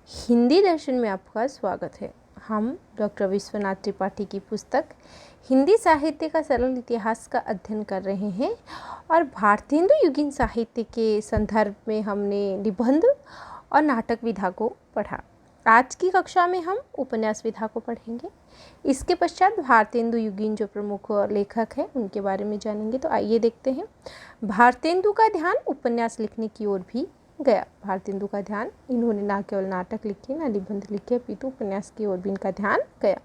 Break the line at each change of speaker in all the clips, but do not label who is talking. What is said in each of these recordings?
हिंदी दर्शन में आपका स्वागत है। हम डॉक्टर विश्वनाथ त्रिपाठी की पुस्तक हिंदी साहित्य का सरल इतिहास का अध्ययन कर रहे हैं और भारतेंदु युगीन साहित्य के संदर्भ में हमने निबंध और नाटक विधा को पढ़ा। आज की कक्षा में हम उपन्यास विधा को पढ़ेंगे। इसके पश्चात भारतेंदु युगीन जो प्रमुख लेखक हैं उनके बारे में जानेंगे। तो आइए देखते हैं। भारतेंदु का ध्यान उपन्यास लिखने की ओर भी गया। भारतेंदु का ध्यान, इन्होंने ना केवल नाटक लिखे ना निबंध लिखे, अपितु उपन्यास की ओर भी इनका ध्यान गया।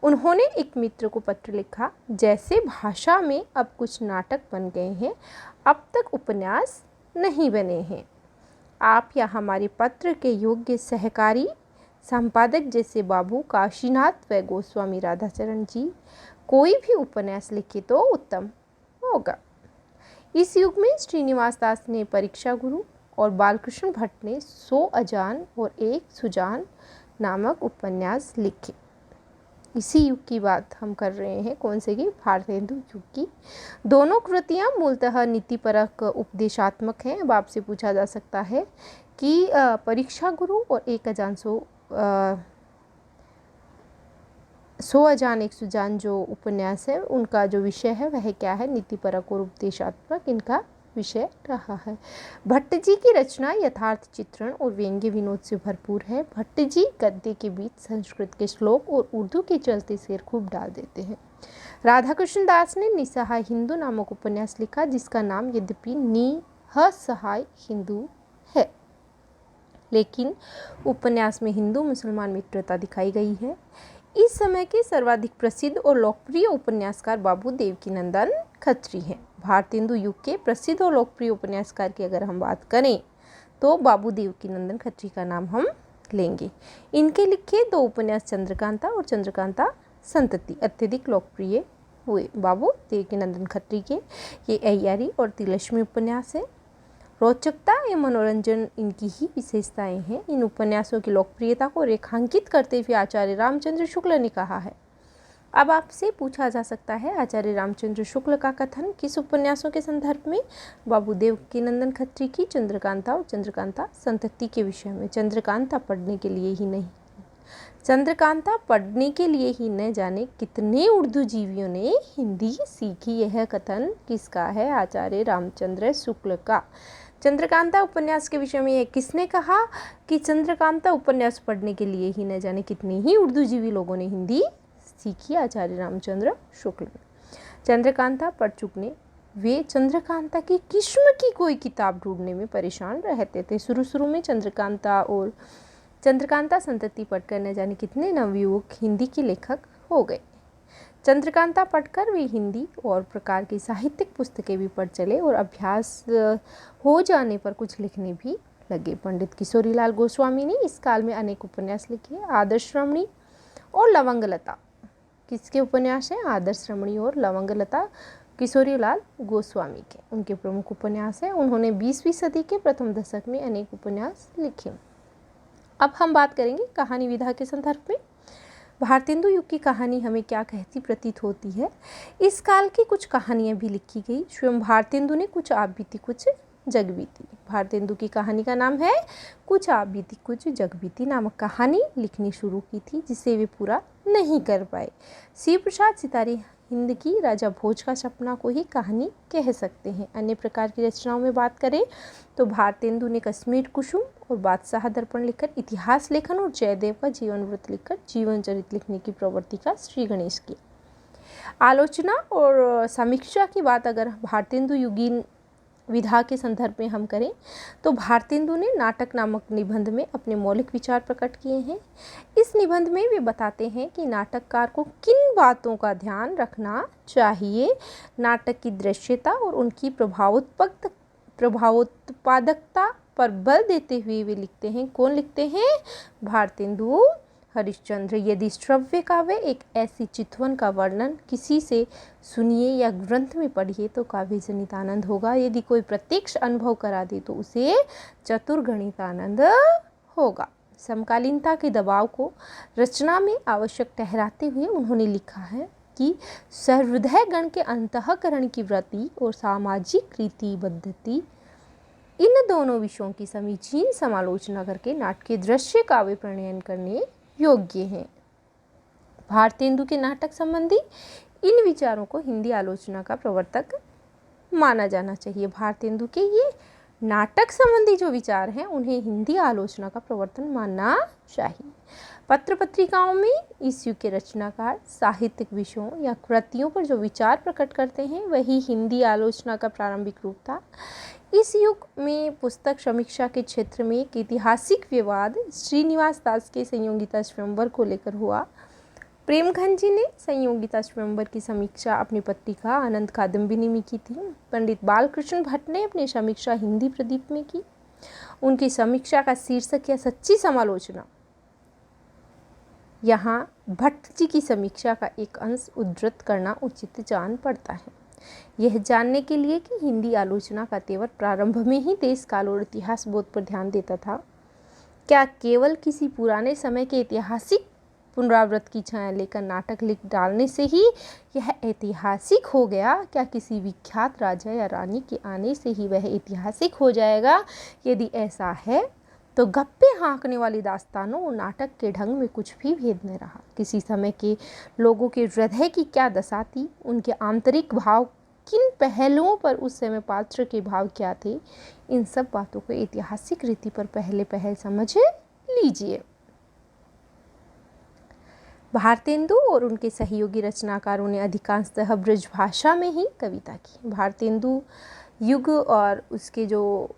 उन्होंने एक मित्र को पत्र लिखा, जैसे भाषा में अब कुछ नाटक बन गए हैं, अब तक उपन्यास नहीं बने हैं। आप या हमारे पत्र के योग्य सहकारी संपादक जैसे बाबू काशीनाथ व गोस्वामी राधाचरण जी कोई भी उपन्यास लिखे तो उत्तम होगा। इस युग में श्रीनिवास दास ने परीक्षा गुरु और बालकृष्ण भट्ट ने 100 अजान और 1 सुजान नामक उपन्यास लिखे। इसी युग की बात हम कर रहे हैं। कौन से की? भारतेंदु युग की। दोनों कृतियां मूलतः नीतिपरक उपदेशात्मक हैं। अब आपसे पूछा जा सकता है कि परीक्षा गुरु और 1 अजान 100 अजान 1 सुजान जो उपन्यास है उनका जो विषय है वह क्या है? नीतिपरक और उपदेशात्मक इनका विषय रहा है। भट्ट जी की रचना यथार्थ चित्रण और व्यंग्य विनोद से भरपूर है। भट्ट जी गद्य के बीच संस्कृत के श्लोक और उर्दू के चलते शेर खूब डाल देते हैं। राधाकृष्ण दास ने निसहाय हिंदू नामक उपन्यास लिखा, जिसका नाम यद्यपि निसहाय हिंदू है, लेकिन उपन्यास में हिंदू मुसलमान मित्रता दिखाई गई है। इस समय के सर्वाधिक प्रसिद्ध और लोकप्रिय उपन्यासकार बाबू देवकीनंदन खत्री हैं। भारतेंदु युग के प्रसिद्ध और लोकप्रिय उपन्यासकार की अगर हम बात करें तो बाबू देवकीनंदन खत्री का नाम हम लेंगे। इनके लिखे 2 उपन्यास चंद्रकांता और चंद्रकांता संतति अत्यधिक लोकप्रिय हुए। बाबू देवकीनंदन खत्री के ये अय्यारी और तिलस्मी उपन्यास है। रोचकता एवं मनोरंजन इनकी ही विशेषताएं हैं। इन उपन्यासों की लोकप्रियता को रेखांकित करते हुए आचार्य रामचंद्र शुक्ल ने कहा है। अब आपसे पूछा जा सकता है, आचार्य रामचंद्र शुक्ल का कथन किस उपन्यासों के संदर्भ में? बाबू देवकीनंदन खत्री की चंद्रकांता और चंद्रकांता संतति के विषय में। चंद्रकांता पढ़ने के लिए ही न जाने कितने उर्दू जीवियों ने हिंदी सीखी। यह कथन किसका है? आचार्य रामचंद्र शुक्ल का। चंद्रकांता उपन्यास के विषय में यह किसने कहा कि चंद्रकांता उपन्यास पढ़ने के लिए ही न जाने कितने ही उर्दू जीवी लोगों ने हिंदी सीखी? आचार्य रामचंद्र शुक्ल। चंद्रकांता पढ़ चुकने वे चंद्रकांता की किस्म की कोई किताब ढूंढने में परेशान रहते थे। शुरू में चंद्रकांता और चंद्रकांता संतति पढ़कर न जाने कितने नवयुवक हिंदी के लेखक हो गए। चंद्रकांता पढ़कर वे हिंदी और प्रकार की साहित्यिक पुस्तकें भी पढ़ चले और अभ्यास हो जाने पर कुछ लिखने भी लगे। पंडित किशोरीलाल गोस्वामी ने इस काल में अनेक उपन्यास लिखे। आदर्श रमणी और लवंगलता किसके उपन्यास हैं? आदर्श रमणी और लवंगलता किशोरीलाल गोस्वामी के उनके प्रमुख उपन्यास हैं। उन्होंने 20वीं सदी के प्रथम दशक में अनेक उपन्यास लिखे। अब हम बात करेंगे कहानी विधा के संदर्भ में। भारतेंदु युग की कहानी हमें क्या कहती प्रतीत होती है? इस काल की कुछ कहानियाँ भी लिखी गई। स्वयं भारतेंदु ने कुछ आप बीती कुछ जग बीती। भारतेंदु की कहानी का नाम है कुछ आप बीती कुछ जग बीती नामक कहानी लिखनी शुरू की थी, जिसे वे पूरा नहीं कर पाए। शिव प्रसाद सितारी हिंद की राजा भोज का सपना को ही कहानी कह सकते हैं। अन्य प्रकार की रचनाओं में बात करें तो भारतेंदु ने कश्मीर कुसुम और बादशाह दर्पण लिखकर इतिहास लेखन और जयदेव का जीवन वृत्त लिखकर जीवन चरित लिखने की प्रवृत्ति का श्री गणेश की आलोचना और समीक्षा की बात अगर भारतेंदु युगीन विधा के संदर्भ में हम करें तो भारतेंदु ने नाटक नामक निबंध में अपने मौलिक विचार प्रकट किए हैं। इस निबंध में वे बताते हैं कि नाटककार को किन बातों का ध्यान रखना चाहिए। नाटक की दृश्यता और उनकी प्रभावोत्पादकता पर बल देते हुए वे लिखते हैं। कौन लिखते हैं? भारतेंदु हरिश्चंद्र। यदि श्रव्य काव्य एक ऐसी चितवन का वर्णन किसी से सुनिए या ग्रंथ में पढ़िए तो काव्य जनित आनंद होगा। यदि कोई प्रत्यक्ष अनुभव करा दे तो उसे चतुर्गणित आनंद होगा। समकालीनता के दबाव को रचना में आवश्यक ठहराते हुए उन्होंने लिखा है कि सहृदय गण के अंतःकरण की वृत्ति और सामाजिक रीति पद्धति इन दोनों विषयों की समीचीन समालोचना करके नाटकीय दृश्य काव्य प्रणयन करने योग्य हैं। भारतेंदु के नाटक संबंधी इन विचारों को हिंदी आलोचना का प्रवर्तक माना जाना चाहिए। भारतेंदु के ये नाटक संबंधी जो विचार हैं उन्हें हिंदी आलोचना का प्रवर्तन मानना चाहिए। पत्र पत्रिकाओं में इस युग के रचनाकार साहित्यिक विषयों या कृतियों पर जो विचार प्रकट करते हैं वही हिंदी आलोचना का प्रारंभिक रूप था। इस युग में पुस्तक समीक्षा के क्षेत्र में एक ऐतिहासिक विवाद श्रीनिवास दास के संयोगिता स्वयंवर को लेकर हुआ। प्रेमघन जी ने संयोगिता स्वयंवर की समीक्षा अपनी पत्रिका आनंद कादम्बिनी में की थी। पंडित बालकृष्ण भट्ट ने अपनी समीक्षा हिंदी प्रदीप में की। उनकी समीक्षा का शीर्षक या सच्ची समालोचना। यहाँ भट्ट जी की समीक्षा का एक अंश उद्धृत करना उचित जान पड़ता है, यह जानने के लिए कि हिंदी आलोचना का तेवर प्रारंभ में ही देश काल और इतिहास बोध पर ध्यान देता था। क्या केवल किसी पुराने समय के ऐतिहासिक पुनरावृत्त की छाया लेकर नाटक लिख डालने से ही यह ऐतिहासिक हो गया? क्या किसी विख्यात राजा या रानी के आने से ही वह ऐतिहासिक हो जाएगा? यदि ऐसा है तो गप्पे हाँकने वाली दास्तानों और नाटक के ढंग में कुछ भी भेद न रहा। किसी समय के लोगों के हृदय की क्या दशा थी, उनके आंतरिक भाव किन पहलुओं पर उस समय पात्र के भाव क्या थे, इन सब बातों को ऐतिहासिक रीति पर पहले पहल समझ लीजिए। भारतेंदु और उनके सहयोगी रचनाकारों ने अधिकांशतः ब्रजभाषा में ही कविता की। भारतेंदु युग और उसके जो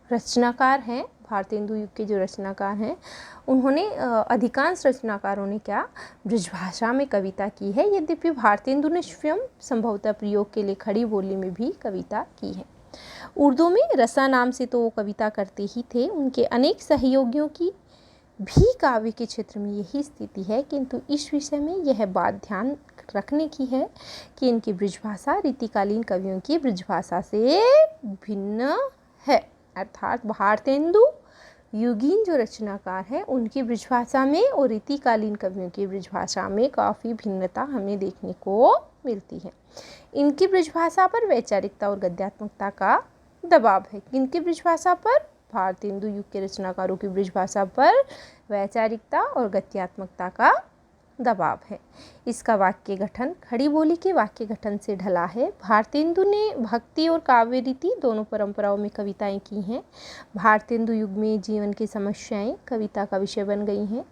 रचनाकार हैं, भारतेंदु युग के जो रचनाकार हैं, उन्होंने अधिकांश रचनाकारों ने क्या ब्रजभाषा में कविता की है। यद्यपि भारतेंदु ने स्वयं संभवतः प्रयोग के लिए खड़ी बोली में भी कविता की है। उर्दू में रसा नाम से तो वो कविता करते ही थे। उनके अनेक सहयोगियों की भी काव्य के क्षेत्र में यही स्थिति है, किंतु इस विषय में यह बात ध्यान रखने की है कि इनकी ब्रजभाषा रीतिकालीन कवियों की ब्रजभाषा से भिन्न है। अर्थात भारतेंदु युगीन जो रचनाकार हैं उनकी ब्रजभाषा में और रीतिकालीन कवियों की ब्रजभाषा में काफ़ी भिन्नता हमें देखने को मिलती है। इनकी ब्रजभाषा पर वैचारिकता और गद्यात्मकता का दबाव है। इनकी ब्रजभाषा पर, भारतेंदु युग के रचनाकारों की ब्रजभाषा पर वैचारिकता और गद्यात्मकता का दबाव है। इसका वाक्य गठन खड़ी बोली के वाक्य गठन से ढला है। भारतेंदु ने भक्ति और काव्य रीति दोनों परंपराओं में कविताएं की हैं। भारतेंदु युग में जीवन की समस्याएं कविता का विषय बन गई हैं।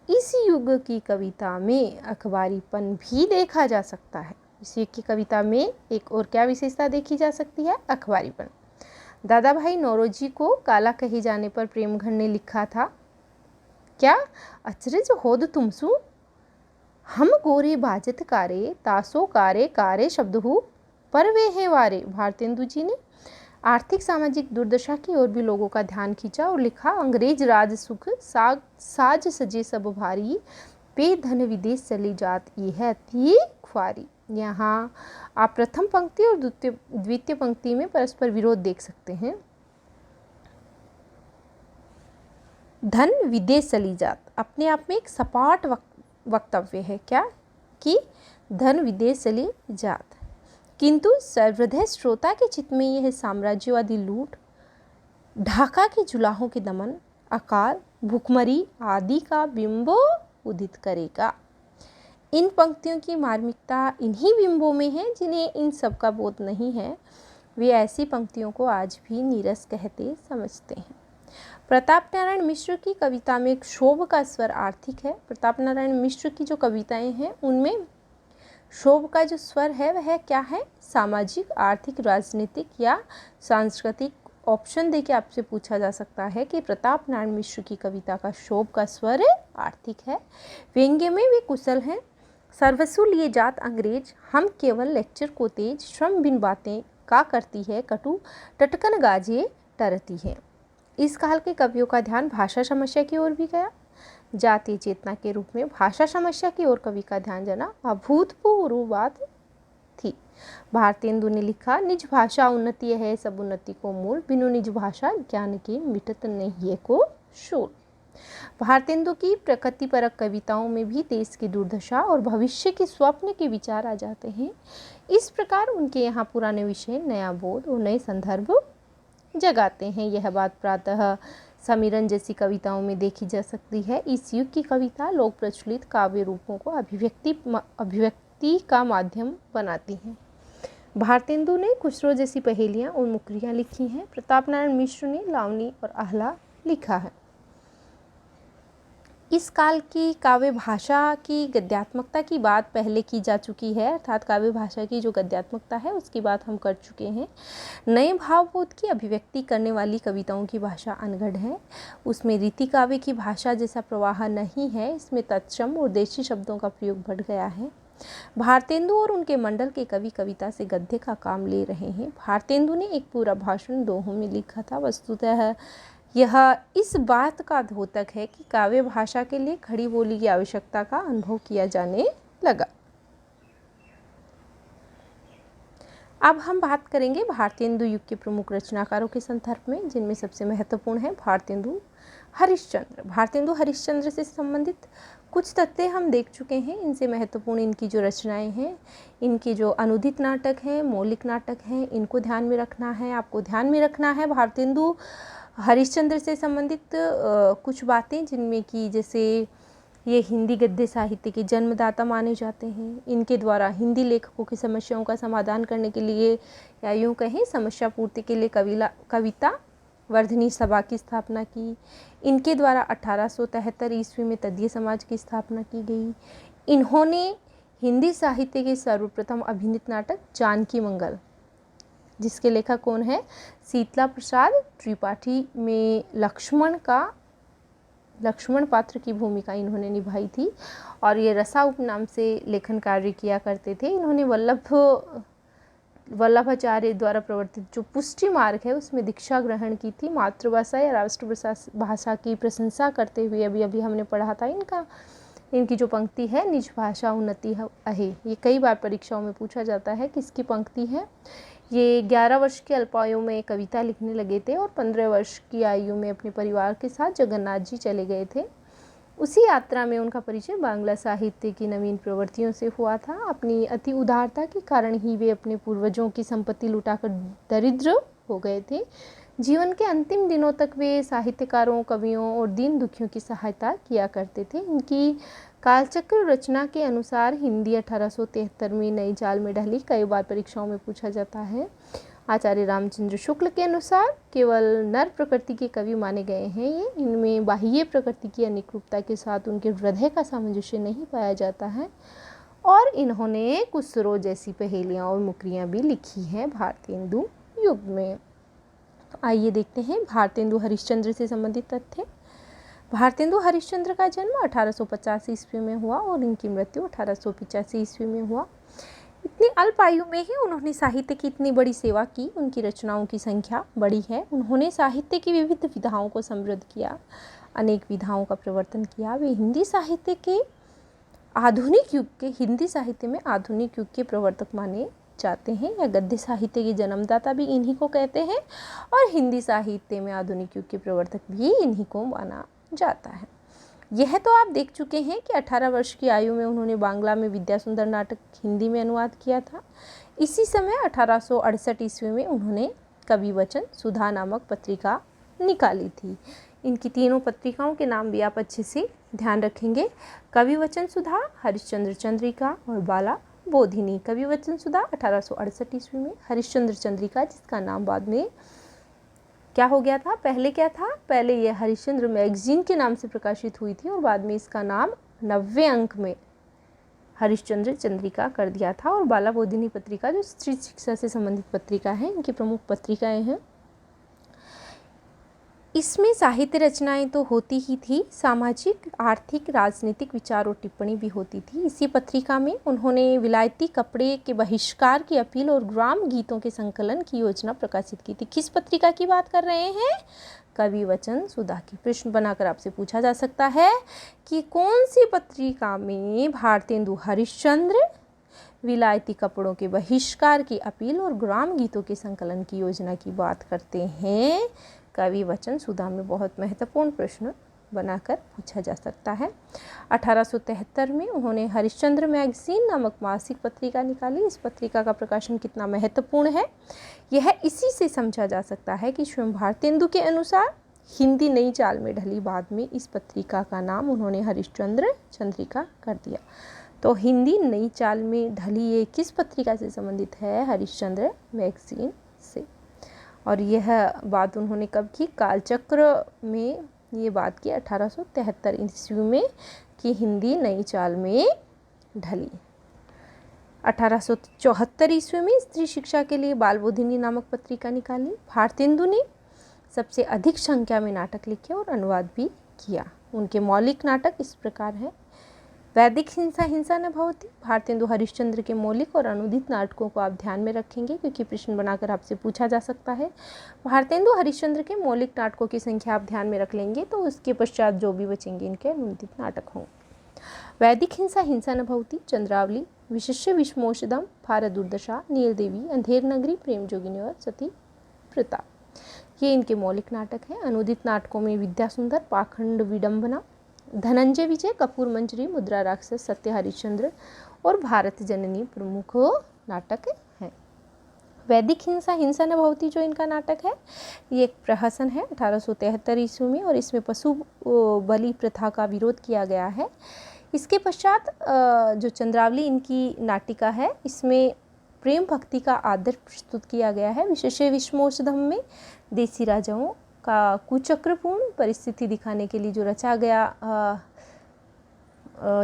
इस युग की कविता में अखबारीपन भी देखा जा सकता है। इस युग की कविता में एक और क्या विशेषता देखी जा सकती है? अखबारीपन। दादा भाई नौरोजी को काला कहे जाने पर प्रेमघन ने लिखा था, क्या अचरज होद तुमसु हम गोरे बाजत कारे तासो कारे कारे शब्द हो पर वे हैं वारे। भारतेंदु जी ने आर्थिक सामाजिक दुर्दशा की ओर भी लोगों का ध्यान खींचा और लिखा, अंग्रेज राज सुख साज सजे सब भारी पे धन विदेश चली जात यह थी ख्वारी। यहाँ आप प्रथम पंक्ति और द्वितीय पंक्ति में परस्पर विरोध देख सकते हैं। धन विदेश चली जात अपने आप में एक सपाट वक्तव्य है, क्या कि धन विदेश चली जात, किंतु सर्वहृदय श्रोता के चित्त में यह साम्राज्यवादी लूट, ढाका के जुलाहों के दमन, अकाल भूखमरी आदि का बिंब उदित करेगा। इन पंक्तियों की मार्मिकता इन्हीं बिंबों में है जिन्हें इन सब का बोध नहीं है। वे ऐसी पंक्तियों को आज भी नीरस कहते समझते हैं। प्रताप नारायण मिश्र की कविता में एक शोभ का स्वर आर्थिक है। प्रताप नारायण मिश्र की जो कविताएं हैं उनमें शोभ का जो स्वर है वह क्या है? सामाजिक, आर्थिक, राजनीतिक या सांस्कृतिक। ऑप्शन देके आपसे पूछा जा सकता है कि प्रताप नारायण मिश्र की कविता का शोभ का स्वर आर्थिक है। व्यंग्य में वे कुशल हैं। सर्वस्व लिए जात अंग्रेज हम केवल लेक्चर को तेज, श्रम बिन बातें का करती है कटु, टटकन गाजे टरती है। इस काल के कवियों का ध्यान भाषा समस्या की ओर भी गया। जातीय चेतना के रूप में भाषा समस्या की ओर कवि का ध्यान जाना अभूतपूर्व बात थी। भारतेंदु ने लिखा, निज भाषा उन्नति है सब उन्नति को मूल, बिनु निज भाषा ज्ञान के मिटत नहीं को शूल। भारतेंदु की प्रकृतिपरक कविताओं में भी देश की दुर्दशा और भविष्य के स्वप्न के विचार आ जाते हैं। इस प्रकार उनके यहाँ पुराने विषय, नया बोध और नए संदर्भ जगाते हैं। यह बात प्रातः समीरण जैसी कविताओं में देखी जा सकती है। इस युग की कविता लोक प्रचलित काव्य रूपों को अभिव्यक्ति का माध्यम बनाती हैं। भारतेंदु ने खुसरो जैसी पहेलियाँ और मुकरियाँ लिखी हैं। प्रताप नारायण मिश्र ने लावनी और आहला लिखा है। इस काल की काव्य भाषा की गद्यात्मकता की बात पहले की जा चुकी है, अर्थात काव्य भाषा की जो गद्यात्मकता है उसकी बात हम कर चुके हैं। नए भावबोध की अभिव्यक्ति करने वाली कविताओं की भाषा अनगढ़ है। उसमें रीति काव्य की भाषा जैसा प्रवाह नहीं है। इसमें तत्सम और देशी शब्दों का प्रयोग बढ़ गया है। भारतेंदु और उनके मंडल के कवि कविता से गद्य का काम ले रहे हैं। भारतेंदु ने एक पूरा भाषण दोहों में लिखा था। वस्तुतः यह इस बात का द्योतक है कि काव्य भाषा के लिए खड़ी बोली की आवश्यकता का अनुभव किया जाने लगा। अब हम बात करेंगे भारतेंदु युग के प्रमुख रचनाकारों के संदर्भ में, जिनमें सबसे महत्वपूर्ण है भारतेंदु हरिश्चंद्र। भारतेंदु हरिश्चंद्र से संबंधित कुछ तथ्य हम देख चुके हैं। इनसे महत्वपूर्ण इनकी जो रचनाएं हैं, इनके जो अनुदित नाटक हैं, मौलिक नाटक हैं, इनको ध्यान में रखना है। आपको ध्यान में रखना है भारतेंदु हरिश्चंद्र से संबंधित कुछ बातें, जिनमें कि जैसे ये हिंदी गद्य साहित्य के जन्मदाता माने जाते हैं। इनके द्वारा हिंदी लेखकों की समस्याओं का समाधान करने के लिए, या यूँ कहें समस्या पूर्ति के लिए, कविता वर्धनी सभा की स्थापना की। इनके द्वारा 1873 ईस्वी में तदीय समाज की स्थापना की गई। इन्होंने हिंदी साहित्य के सर्वप्रथम अभिनीत नाटक जानकी मंगल, जिसके लेखक कौन है, शीतला प्रसाद त्रिपाठी, में लक्ष्मण पात्र की भूमिका इन्होंने निभाई थी। और ये रसा उपनाम से लेखन कार्य किया करते थे। इन्होंने वल्लभाचार्य द्वारा प्रवर्तित जो पुष्टि मार्ग है उसमें दीक्षा ग्रहण की थी। मातृभाषा या राष्ट्रभाषा की प्रशंसा करते हुए अभी हमने पढ़ा था इनकी जो पंक्ति है, निज भाषा उन्नति है, ये कई बार परीक्षाओं में पूछा जाता है किसकी पंक्ति है। ये 11 वर्ष की अल्पायु में कविता लिखने लगे थे और 15 वर्ष की आयु में अपने परिवार के साथ जगन्नाथ जी चले गए थे। उसी यात्रा में उनका परिचय बांग्ला साहित्य की नवीन प्रवृत्तियों से हुआ था। अपनी अति उदारता के कारण ही वे अपने पूर्वजों की संपत्ति लुटाकर दरिद्र हो गए थे। जीवन के अंतिम दिनों तक वे साहित्यकारों, कवियों और दीन दुखियों की सहायता किया करते थे। इनकी कालचक्र रचना के अनुसार हिंदी 1873 में नई चाल में ढली, कई बार परीक्षाओं में पूछा जाता है। आचार्य रामचंद्र शुक्ल के अनुसार केवल नर प्रकृति के कवि माने गए हैं ये। इनमें बाह्य प्रकृति की अनुरूपता के साथ उनके हृदय का सामंजस्य नहीं पाया जाता है। और इन्होंने खुसरो जैसी पहेलियाँ और मुकरियाँ भी लिखी हैं भारतेंदु युग में। तो आइए देखते हैं भारतेंदु हरिश्चंद्र से संबंधित तथ्य। भारतेंदु हरिश्चंद्र का जन्म 1850 ईस्वी में हुआ और इनकी मृत्यु 1885 ईस्वी में हुआ। इतनी अल्प आयु में ही उन्होंने साहित्य की इतनी बड़ी सेवा की। उनकी रचनाओं की संख्या बड़ी है। उन्होंने साहित्य की विविध विधाओं को समृद्ध किया, अनेक विधाओं का प्रवर्तन किया। वे हिंदी साहित्य में आधुनिक युग के प्रवर्तक माने जाते हैं, या गद्य साहित्य के जन्मदाता भी इन्हीं को कहते हैं, और हिंदी साहित्य में आधुनिक युग के प्रवर्तक भी इन्हीं को माना जाता है। यह तो आप देख चुके हैं कि 18 वर्ष की आयु में उन्होंने बांग्ला में विद्यासुंदर नाटक हिंदी में अनुवाद किया था। इसी समय 1868 ईस्वी में उन्होंने कवि वचन सुधा नामक पत्रिका निकाली थी। इनकी तीनों पत्रिकाओं के नाम भी आप अच्छे से ध्यान रखेंगे। कवि वचन सुधा, हरिश्चंद्र चंद्रिका और बाला बोधिनी। कवि वचन सुधा 1868 ईस्वी में, हरिश्चंद्र चंद्रिका जिसका नाम बाद में क्या हो गया था, पहले ये हरिश्चंद्र मैगजीन के नाम से प्रकाशित हुई थी और बाद में इसका नाम 90 अंक में हरिश्चंद्र चंद्रिका कर दिया था। और बाला बोधिनी पत्रिका जो स्त्री शिक्षा से संबंधित पत्रिका है, इनकी प्रमुख पत्रिकाएं हैं। इसमें साहित्य रचनाएं तो होती ही थी, सामाजिक, आर्थिक, राजनीतिक विचार और टिप्पणी भी होती थी। इसी पत्रिका में उन्होंने विलायती कपड़े के बहिष्कार की अपील और ग्राम गीतों के संकलन की योजना प्रकाशित की थी। किस पत्रिका की बात कर रहे हैं? कवि वचन सुधा की। प्रश्न बनाकर आपसे पूछा जा सकता है कि कौन सी पत्रिका में भारतेंदु हरिश्चंद्र विलायती कपड़ों के बहिष्कार की अपील और ग्राम गीतों के संकलन की योजना की बात करते हैं? कवि वचन सुधा में। बहुत महत्वपूर्ण प्रश्न बनाकर पूछा जा सकता है। 1873 में उन्होंने हरिश्चंद्र मैगजीन नामक मासिक पत्रिका निकाली। इस पत्रिका का प्रकाशन कितना महत्वपूर्ण है यह इसी से समझा जा सकता है कि स्वयं भारतेंदु के अनुसार हिंदी नई चाल में ढली। बाद में इस पत्रिका का नाम उन्होंने हरिश्चंद्र चंद्रिका कर दिया। तो हिंदी नई चाल में ढली ये किस पत्रिका से संबंधित है? हरिश्चंद्र मैगजीन से। और यह बात उन्होंने कब की? कालचक्र में ये बात की 1873 ईस्वी में कि हिंदी नई चाल में ढली। 1874 ईस्वी में स्त्री शिक्षा के लिए बालबोधिनी नामक पत्रिका निकाली। भारतेंदु ने सबसे अधिक संख्या में नाटक लिखे और अनुवाद भी किया। उनके मौलिक नाटक इस प्रकार हैं। वैदिक हिंसा हिंसा न भवति। भारतेंदु हरिश्चंद्र के मौलिक और अनुदित नाटकों को आप ध्यान में रखेंगे क्योंकि प्रश्न बनाकर आपसे पूछा जा सकता है। भारतेंदु हरिश्चंद्र के मौलिक नाटकों की संख्या आप ध्यान में रख लेंगे तो उसके पश्चात जो भी बचेंगे इनके अनुदित नाटक होंगे। वैदिक हिंसा हिंसा न भवति, चंद्रावली, विशिष्य विषमोषधम, भारत दुर्दशा, नीलदेवी, अंधेर नगरी, प्रेम जोगिनी और सती प्रताप, ये इनके मौलिक नाटक हैं। अनुदित नाटकों में विद्या सुंदर, पाखंड विडंबना, धनंजय विजय, कपूर मंजरी, मुद्रा राक्षस, सत्य हरिश्चंद्र और भारत जननी प्रमुख नाटक हैं। वैदिक हिंसा हिंसा न भवति जो इनका नाटक है ये एक प्रहसन है 1873 ईस्वी में और इसमें पशु बलि प्रथा का विरोध किया गया है। इसके पश्चात जो चंद्रावली इनकी नाटिका है इसमें प्रेम भक्ति का आदर्श प्रस्तुत किया गया है। विशेष विषमोषधम में देसी राजाओं का कुचक्रपूर्ण परिस्थिति दिखाने के लिए जो रचा गया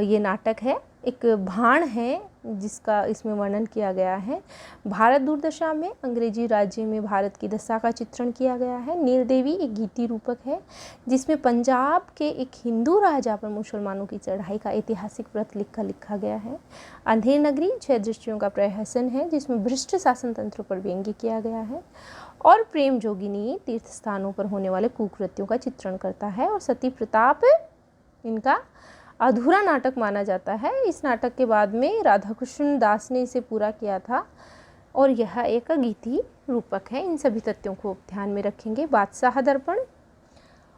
ये नाटक है, एक भाण है जिसका इसमें वर्णन किया गया है। भारत दुर्दशा में अंग्रेजी राज्य में भारत की दशा का चित्रण किया गया है। नीलदेवी एक गीति रूपक है जिसमें पंजाब के एक हिंदू राजा पर मुसलमानों की चढ़ाई का ऐतिहासिक व्रत लिखा गया है। अंधेर नगरी 6 दृष्टियों का प्रहसन है जिसमें भ्रष्ट शासन तंत्र पर व्यंग्य किया गया है। और प्रेम जोगिनी तीर्थ स्थानों पर होने वाले कुकृत्यों का चित्रण करता है। और सती प्रताप इनका अधूरा नाटक माना जाता है। इस नाटक के बाद में राधाकृष्ण दास ने इसे पूरा किया था और यह एक गीति रूपक है। इन सभी तथ्यों को ध्यान में रखेंगे। बादशाह दर्पण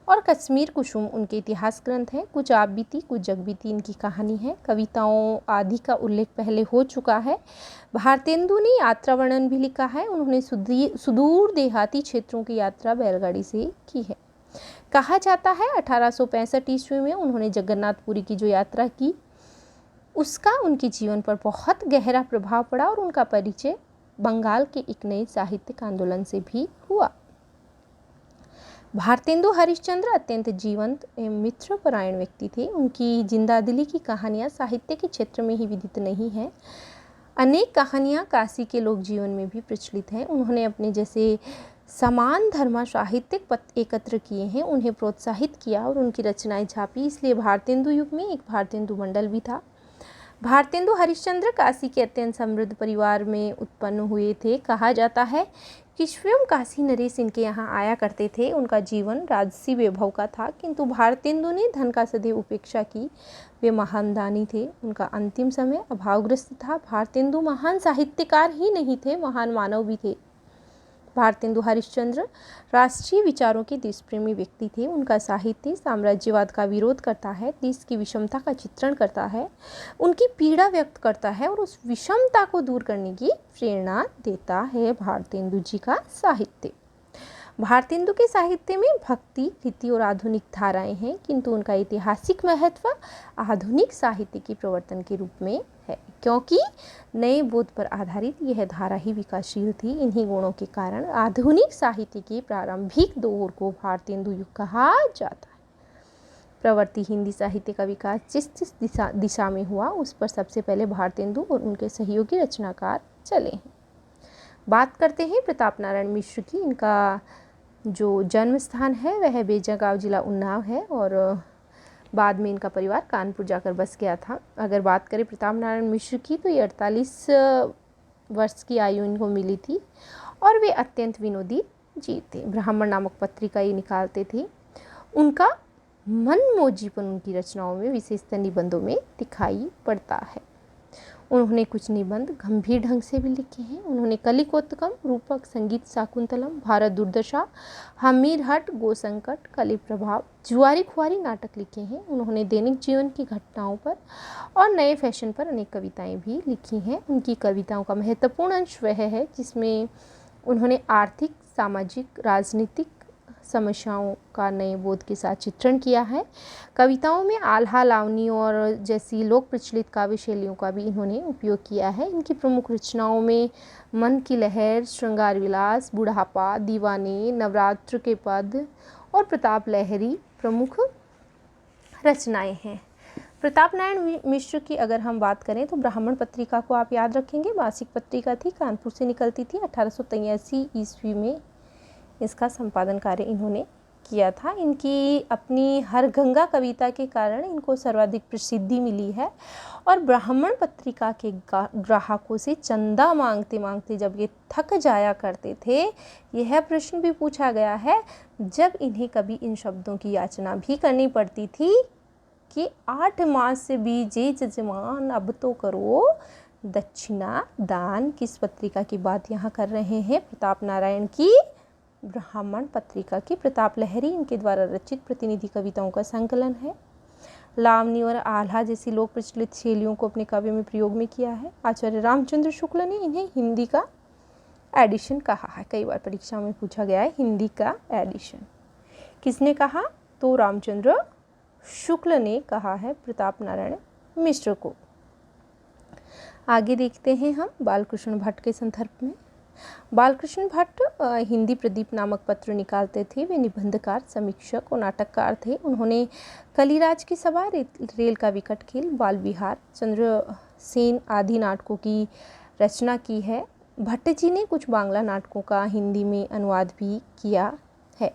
और कश्मीर कुसुम उनके इतिहास ग्रंथ हैं। कुछ आप बीती कुछ जग बीती इनकी कहानी है। कविताओं आदि का उल्लेख पहले हो चुका है। भारतेंदु ने यात्रा वर्णन भी लिखा है। उन्होंने सुदूर देहाती क्षेत्रों की यात्रा बैलगाड़ी से की है। कहा जाता है 1865 ईस्वी में उन्होंने जगन्नाथपुरी की जो यात्रा की उसका उनके जीवन पर बहुत गहरा प्रभाव पड़ा और उनका परिचय बंगाल के एक नए साहित्यिक आंदोलन से भी हुआ। भारतेंदु हरिश्चंद्र अत्यंत जीवंत एवं मित्रपरायण व्यक्ति थे। उनकी जिंदादिली की कहानियाँ साहित्य के क्षेत्र में ही विदित नहीं हैं। अनेक कहानियाँ काशी के लोक जीवन में भी प्रचलित हैं। उन्होंने अपने जैसे समान धर्म साहित्यिक पत्र एकत्र किए हैं, उन्हें प्रोत्साहित किया और उनकी रचनाएं छापी। इसलिए भारतेंदु युग में एक भारतेंदु मंडल भी था। भारतेंदु हरिश्चंद्र काशी के अत्यंत समृद्ध परिवार में उत्पन्न हुए थे। कहा जाता है कि स्वयं काशी नरेश इनके यहाँ आया करते थे। उनका जीवन राजसी वैभव का था किंतु भारतेंदु ने धन का सदैव उपेक्षा की। वे महान दानी थे। उनका अंतिम समय अभावग्रस्त था। भारतेंदु महान साहित्यकार ही नहीं थे, महान मानव भी थे। भारतेंदु हरिश्चंद्र राष्ट्रीय विचारों के देशप्रेमी व्यक्ति थे। उनका साहित्य साम्राज्यवाद का विरोध करता है, देश की विषमता का चित्रण करता है, उनकी पीड़ा व्यक्त करता है और उस विषमता को दूर करने की प्रेरणा देता है भारतेंदु जी का साहित्य। भारतेंदु के साहित्य में भक्ति, रीति और आधुनिक धाराएं हैं किंतु उनका ऐतिहासिक महत्व आधुनिक साहित्य के प्रवर्तन के रूप में है क्योंकि नए बोध पर आधारित यह धारा ही विकासशील थी। इन्हीं गुणों के कारण आधुनिक साहित्य के प्रारंभिक दौर को भारतेंदु युग कहा जाता है। प्रवर्ती हिंदी साहित्य का विकास जिस जिस दिशा में हुआ उस पर सबसे पहले भारतेंदु और उनके सहयोगी रचनाकार चले हैं। बात करते हैं प्रताप नारायण मिश्र की। इनका जो जन्म स्थान है वह बेजगांव जिला उन्नाव है और बाद में इनका परिवार कानपुर जाकर बस गया था। अगर बात करें प्रताप नारायण मिश्र की तो ये 48 वर्ष की आयु इनको मिली थी और वे अत्यंत विनोदी जीव थे। ब्राह्मण नामक पत्रिका ये निकालते थे। उनका मनमोजीपन उनकी रचनाओं में विशेषतः निबंधों में दिखाई पड़ता है। उन्होंने कुछ निबंध गंभीर ढंग से भी लिखे हैं। उन्होंने कलिकोत्तकम, रूपक, संगीत शाकुंतलम, भारत दुर्दशा, हमीरहट, गोसंकट, कलि प्रभाव, जुआरी खुआरी नाटक लिखे हैं। उन्होंने दैनिक जीवन की घटनाओं पर और नए फैशन पर अनेक कविताएं भी लिखी हैं। उनकी कविताओं का महत्वपूर्ण अंश वह है जिसमें उन्होंने आर्थिक, सामाजिक, राजनीतिक समस्याओं का नए बोध के साथ चित्रण किया है। कविताओं में आल्हा, लावनी और जैसी लोक प्रचलित काव्य शैलियों का भी इन्होंने उपयोग किया है। इनकी प्रमुख रचनाओं में मन की लहर, श्रृंगार विलास, बुढ़ापा, दीवाने, नवरात्र के पद और प्रताप लहरी प्रमुख रचनाएं हैं। प्रताप नारायण मिश्र की अगर हम बात करें तो ब्राह्मण पत्रिका को आप याद रखेंगे, मासिक पत्रिका थी, कानपुर से निकलती थी। 1883 ईस्वी में इसका संपादन कार्य इन्होंने किया था। इनकी अपनी हरगंगा कविता के कारण इनको सर्वाधिक प्रसिद्धि मिली है और ब्राह्मण पत्रिका के ग्राहकों से चंदा मांगते मांगते जब ये थक जाया करते थे, यह प्रश्न भी पूछा गया है जब इन्हें कभी इन शब्दों की याचना भी करनी पड़ती थी कि 8 मास भी जे जजमान अब तो करो दक्षिणा दान। किस पत्रिका की बात यहाँ कर रहे हैं? प्रताप नारायण की ब्राह्मण पत्रिका की। प्रताप लहरी इनके द्वारा रचित प्रतिनिधि कविताओं का संकलन है। लावनी और आल्हा जैसी लोक प्रचलित शैलियों को अपने काव्य में प्रयोग में किया है। आचार्य रामचंद्र शुक्ल ने इन्हें हिंदी का एडिशन कहा है। कई बार परीक्षा में पूछा गया है हिंदी का एडिशन किसने कहा? तो रामचंद्र शुक्ल ने कहा है प्रताप नारायण मिश्र को। आगे देखते हैं हम बालकृष्ण भट्ट के संदर्भ में। बालकृष्ण भट्ट हिंदी प्रदीप नामक पत्र निकालते थे। वे निबंधकार, समीक्षक और नाटककार थे। उन्होंने कलिराज की सभा, रेल का विकट खेल, बाल विहार, चंद्रसेन आदि नाटकों की रचना की है। भट्ट जी ने कुछ बांग्ला नाटकों का हिंदी में अनुवाद भी किया है।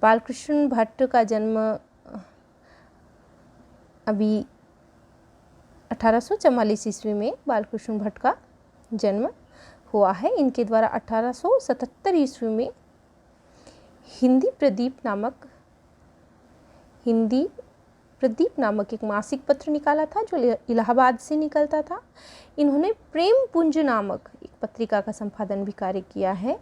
बालकृष्ण भट्ट का जन्म अभी 1844 ईस्वी में बालकृष्ण भट्ट का जन्म हुआ है। इनके द्वारा 1877 ईस्वी में हिंदी प्रदीप नामक एक मासिक पत्र निकाला था जो इलाहाबाद से निकलता था। इन्होंने प्रेम पुंज नामक एक पत्रिका का संपादन भी कार्य किया है।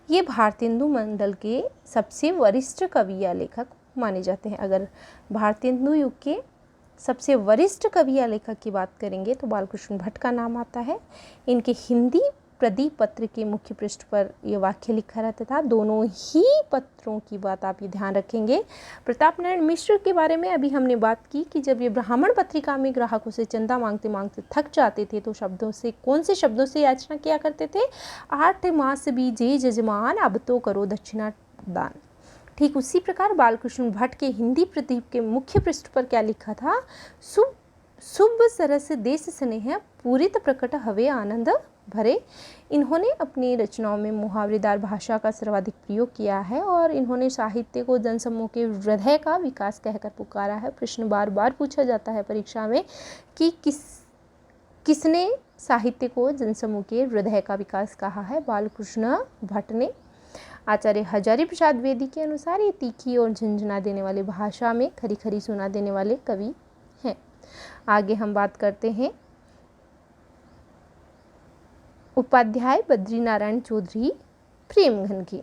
ये भारतेंदु मंडल के सबसे वरिष्ठ कवि या लेखक माने जाते हैं। अगर भारतेंदु युग के सबसे वरिष्ठ कवि या लेखक की बात करेंगे तो बालकृष्ण भट्ट का नाम आता है। इनके हिंदी प्रदीप पत्र के मुख्य पृष्ठ पर यह वाक्य लिखा रहता था। दोनों ही पत्रों की बात आप ये ध्यान रखेंगे। प्रताप नारायण मिश्र के बारे में अभी हमने बात की कि जब ये ब्राह्मण पत्रिका में ग्राहकों से चंदा मांगते मांगते थक जाते थे तो कौन से शब्दों से याचना किया करते थे? 8 मास भी जे जजमान अब तो करो दक्षिणा दान। ठीक उसी प्रकार बालकृष्ण भट्ट के हिंदी प्रदीप के मुख्य पृष्ठ पर क्या लिखा था? शुभ सरस देश स्नेह पूरित प्रकट हवे आनंद भरे। इन्होंने अपनी रचनाओं में मुहावरेदार भाषा का सर्वाधिक प्रयोग किया है और इन्होंने साहित्य को जनसमूह के हृदय का विकास कहकर पुकारा है। प्रश्न बार बार पूछा जाता है परीक्षा में कि किसने साहित्य को जनसमूह के हृदय का विकास कहा है? बालकृष्ण भट्ट ने। आचार्य हजारी प्रसाद द्विवेदी के अनुसार ये तीखी और झंझना देने वाली भाषा में खरी खरी सुना देने वाले कवि हैं। आगे हम बात करते हैं उपाध्याय बद्रीनारायण चौधरी प्रेमघन की।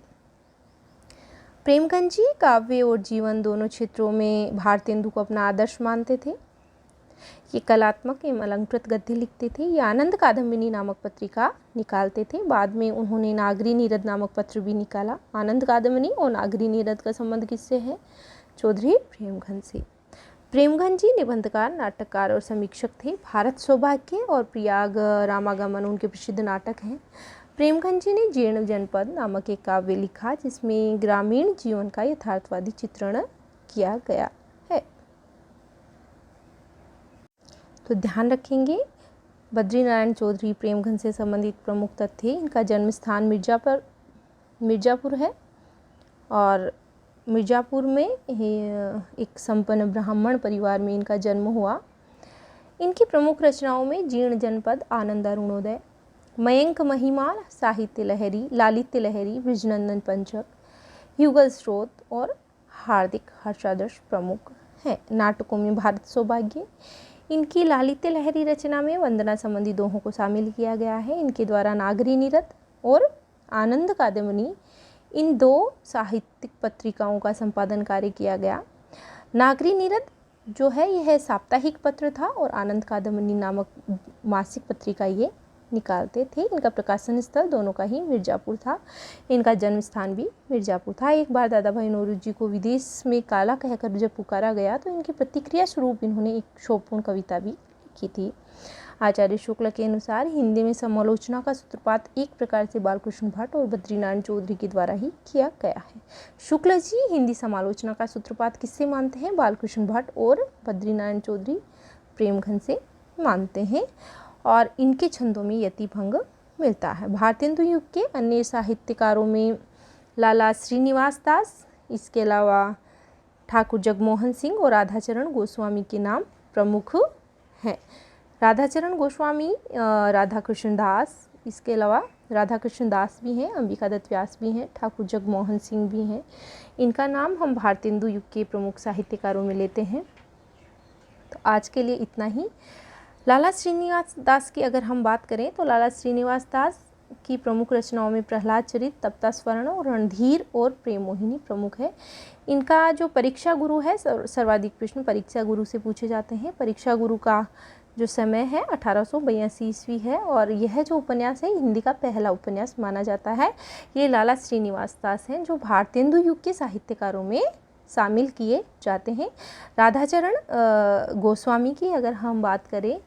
प्रेमघन जी काव्य और जीवन दोनों क्षेत्रों में भारतेंदु को अपना आदर्श मानते थे। ये कलात्मक एवं अलंकृत गद्य लिखते थे। ये आनंद कादम्बिनी नामक पत्रिका निकालते थे। बाद में उन्होंने नागरी नीरद नामक पत्र भी निकाला। आनंद कादम्बिनी और नागरी नीरद का संबंध किससे है? चौधरी प्रेमघन से। प्रेमघन जी निबंधकार, नाटककार और समीक्षक थे। भारत सौभाग्य और प्रयाग रामागमन उनके प्रसिद्ध नाटक हैं। प्रेमघन जी ने जीर्ण जनपद नामक एक काव्य लिखा जिसमें ग्रामीण जीवन का यथार्थवादी चित्रण किया गया है। तो ध्यान रखेंगे बद्रीनारायण चौधरी प्रेमघन से संबंधित प्रमुख तथ्य। इनका जन्म स्थान मिर्ज़ापुर है और मिर्ज़ापुर में एक संपन्न ब्राह्मण परिवार में इनका जन्म हुआ। इनकी प्रमुख रचनाओं में जीर्ण जनपद, आनंद अरुणोदय, मयंक महिमा, साहित्य लहरी, लालित्य लहरी, बृजनंदन पंचक, युगल स्रोत और हार्दिक हर्षादर्श प्रमुख हैं। नाटकों में भारत सौभाग्य, इनकी लालित्य लहरी रचना में वंदना संबंधी दोहों को शामिल किया गया है। इनके द्वारा नागरी नीरद और आनंद कादम्बनी इन 2 साहित्यिक पत्रिकाओं का संपादन कार्य किया गया। नागरी नीरद जो है यह साप्ताहिक पत्र था और आनंद कादम्बनी नामक मासिक पत्रिका ये निकालते थे। इनका प्रकाशन स्थल दोनों का ही मिर्ज़ापुर था। इनका जन्म स्थान भी मिर्ज़ापुर था। एक बार दादा भाई नौरोजी को विदेश में काला कहकर जब पुकारा गया तो इनकी प्रतिक्रिया स्वरूप इन्होंने एक शोकपूर्ण कविता भी लिखी थी। आचार्य शुक्ल के अनुसार हिंदी में समालोचना का सूत्रपात एक प्रकार से बालकृष्ण भट्ट और बद्रीनारायण चौधरी के द्वारा ही किया गया है। शुक्ल जी हिंदी समालोचना का सूत्रपात किससे मानते हैं? बालकृष्ण भट्ट और बद्रीनारायण चौधरी प्रेमघन से मानते हैं और इनके छंदों में यतिभंग मिलता है। भारतेंदु युग के अन्य साहित्यकारों में लाला श्रीनिवास दास, इसके अलावा ठाकुर जगमोहन सिंह और राधाचरण गोस्वामी के नाम प्रमुख हैं। राधाचरण गोस्वामी, राधाकृष्ण दास, इसके अलावा राधाकृष्ण दास भी हैं, अंबिका दत्त व्यास भी हैं, ठाकुर जगमोहन सिंह भी हैं। इनका नाम हम भारतेंदु युग के प्रमुख साहित्यकारों में लेते हैं। तो आज के लिए इतना ही। लाला श्रीनिवास दास की अगर हम बात करें तो लाला श्रीनिवास दास की प्रमुख रचनाओं में प्रहलाद चरित, तप्ता स्वर्ण और रणधीर और प्रेम मोहिनी प्रमुख है। इनका जो परीक्षा गुरु है, सर्वाधिक प्रश्न परीक्षा गुरु से पूछे जाते हैं। परीक्षा गुरु का जो समय है 1882 ईस्वी है और यह जो उपन्यास है हिंदी का पहला उपन्यास माना जाता है। ये लाला श्रीनिवास दास हैं जो भारतेंदु युग के साहित्यकारों में शामिल किए जाते हैं। राधाचरण गोस्वामी की अगर हम बात करें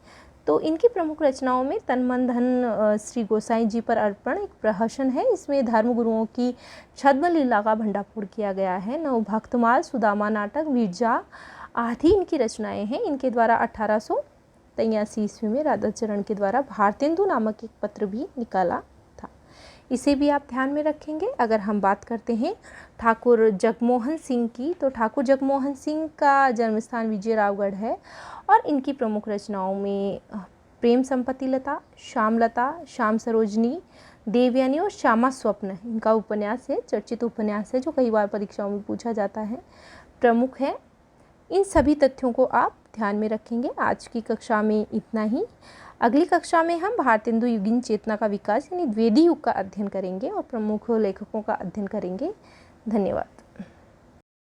तो इनकी प्रमुख रचनाओं में तन मन धन श्री गोसाई जी पर अर्पण एक प्रहसन है। इसमें धर्म गुरुओं की छद्म लीला का भंडाफोड़ किया गया है। नवभक्तमाल, सुदामा नाटक, वीरजा आदि इनकी रचनाएं हैं। इनके द्वारा 1883 ईस्वी में राधाचरण के द्वारा भारतेंदु नामक एक पत्र भी निकाला था। इसे भी आप ध्यान में रखेंगे। अगर हम बात करते हैं ठाकुर जगमोहन सिंह की तो ठाकुर जगमोहन सिंह का जन्म स्थान विजयरावगढ़ है और इनकी प्रमुख रचनाओं में प्रेम संपत्ति लता, श्यामलता, श्याम सरोजनी, देवयानी और श्यामा स्वप्न इनका उपन्यास है, चर्चित उपन्यास है जो कई बार परीक्षाओं में पूछा जाता है, प्रमुख है। इन सभी तथ्यों को आप ध्यान में रखेंगे। आज की कक्षा में इतना ही। अगली कक्षा में हम भारतेंदु युगीन चेतना का विकास यानी द्विवेदी युग का अध्ययन करेंगे और प्रमुख लेखकों का अध्ययन करेंगे। धन्यवाद।